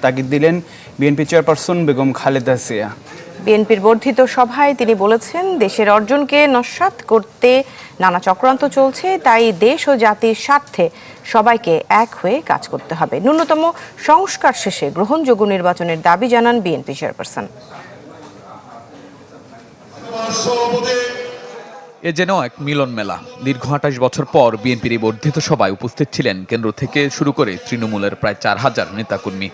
তাগিদ দিলেন BNP chairperson Begum Khaleda Zia. বিএনপির বর্ধিত সভায় তিনি বলেছেন, দেশের অর্জনকে নস্যাৎ করতে নানা চক্রান্ত চলছে, তাই দেশ ও জাতির স্বার্থে সবাইকে এক হয়ে কাজ করতে হবে। ন্যূনতম সংস্কার শেষে গ্রহণযোগ্য নির্বাচনের দাবি জানান বিএনপি চেয়ারপারসন। এ যেন এক মিলন মেলা। দীর্ঘ ২৮ বছর পর বিএনপির এই বর্ধিত সভায় উপস্থিত ছিলেন কেন্দ্র থেকে শুরু করে তৃণমূলের প্রায় ৪,০০০ নেতাকর্মী।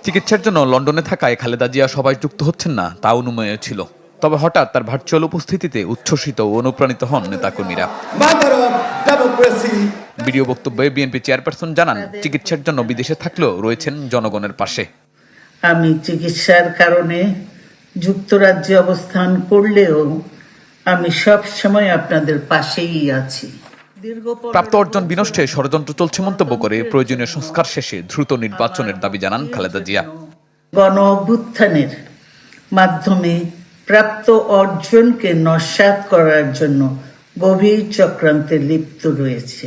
চিকিৎসার জন্য লন্ডনে থাকায় খালেদা জিয়া সভায় যুক্ত হচ্ছেন না, তা অনুমেয় ছিল। তবে হঠাৎ তার ভার্চুয়াল উপস্থিতিতে উচ্ছ্বসিত ও অনুপ্রাণিত হন নেতাকর্মীরা। ভিডিও বক্তব্যে বিএনপি চেয়ারপারসন জানান, চিকিৎসার জন্য বিদেশে থাকলেও রয়েছেন জনগণের পাশে। আমি চিকিৎসার কারণে যুক্তরাজ্যে অবস্থান করলেও আমি সব সময় আপনাদের পাশেই আছি। প্রাপ্ত অর্জন বিনষ্টে ষড়যন্ত্র চলছে মন্তব্য করে প্রয়োজনীয় সংস্কার শেষে দ্রুত নির্বাচনের দাবি জানান খালেদা জিয়া। গণ অভ্যুত্থানের মাধ্যমে প্রাপ্ত অর্জনকে নস্যাৎ করার জন্য গভীর চক্রান্তে লিপ্ত রয়েছে।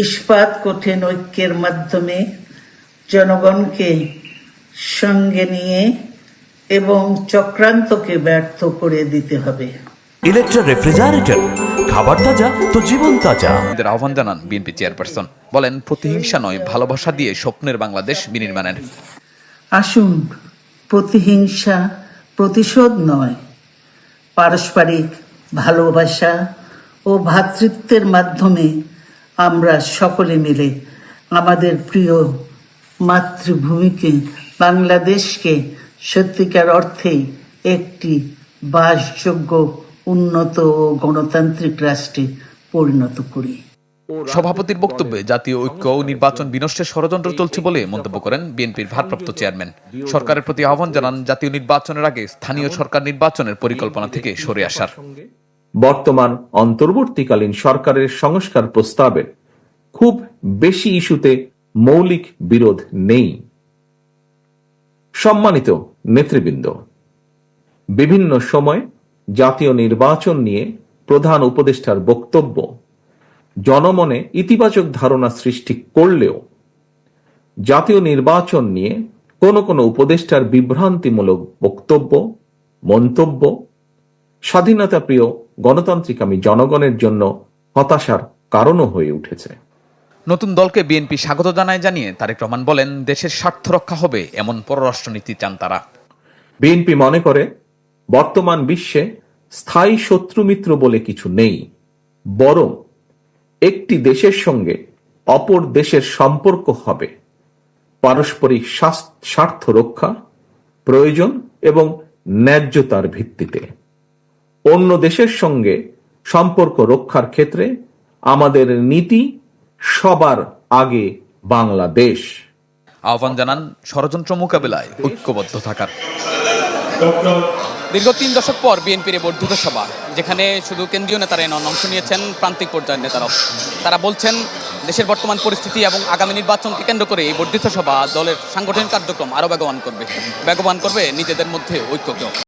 ইস্পাত কঠিন ঐক্যের মাধ্যমে জনগণকে সঙ্গে নিয়ে এবং চক্রান্তকে ব্যর্থ করে দিতে হবে। ইলেকট্রা রেফ্রিজারেটর, খাবার তাজা তো জীবন তাজা। এদের আহ্বান জানান বিএনপি চেয়ারপারসন। বলেন, প্রতিহিংসা নয়, ভালোবাসা দিয়ে স্বপ্নের বাংলাদেশ বিনির্মাণের। আসুন, প্রতিহিংসা প্রতিশোধ নয়, পারস্পরিক ভালোবাসা ও ভ্রাতৃত্বের মাধ্যমে আমরা সকলে মিলে আমাদের প্রিয় মাতৃভূমিকে, বাংলাদেশকে সত্যিকার অর্থেই একটি বাসযোগ্য, উন্নত ও গণতান্ত্রিক রাষ্ট্রে পরিণত করি। সভাপতির বক্তব্যে জাতীয় ঐক্য ও নির্বাচন বিনষ্টের ষড়যন্ত্র চলছে বলে মন্তব্য করেন বিএনপির ভারপ্রাপ্ত চেয়ারম্যান। সরকারের প্রতি আহ্বান জানান, জাতীয় নির্বাচনের আগে স্থানীয় সরকার নির্বাচনের পরিকল্পনা থেকে সরে আসার। বর্তমান অন্তর্বর্তীকালীন সরকারের সংস্কার প্রস্তাবে খুব বেশি ইস্যুতে মৌলিক বিরোধ নেই। সম্মানিত নেতৃবৃন্দ, বিভিন্ন সময় জাতীয় নির্বাচন নিয়ে প্রধান উপদেষ্টার বক্তব্য জনমনে ইতিবাচক ধারণা সৃষ্টি করলেও জাতীয় নির্বাচন নিয়ে কোন কোন উপদেষ্টার বিভ্রান্তিমূলক বক্তব্য, মন্তব্য স্বাধীনতা প্রিয় গণতান্ত্রিকামী জনগণের জন্য হতাশার কারণও হয়ে উঠেছে। নতুন দলকে বিএনপি স্বাগত জানিয়ে তারেক রহমান বলেন, দেশের স্বার্থ রক্ষা হবে এমন পররাষ্ট্রনীতি চান তারা। বিএনপি মনে করে বর্তমান বিশ্বে স্থায়ী শত্রু মিত্র বলে কিছু নেই, বরং একটি দেশের সঙ্গে অপর দেশের সম্পর্ক হবে পারস্পরিক স্বার্থ রক্ষা, প্রয়োজন এবং ন্যায্যতার ভিত্তিতে। অন্য দেশের সঙ্গে সম্পর্ক রক্ষার ক্ষেত্রে আমাদের নীতি সবার আগে বাংলাদেশ। আহ্বান জানান ষড়যন্ত্র মোকাবেলায় ঐক্যবদ্ধ থাকার। দীর্ঘ ৩ দশক পর বিএনপির বর্ধিত সভা, যেখানে শুধু কেন্দ্রীয় নেতারাই নন, অংশ নিয়েছেন প্রান্তিক পর্যায়ের নেতারাও। তারা বলছেন, দেশের বর্তমান পরিস্থিতি এবং আগামী নির্বাচনকে কেন্দ্র করে এই বর্ধিত সভা দলের সাংগঠনিক কার্যক্রম আরও বেগবান করবে নিজেদের মধ্যে ঐক্যকেও।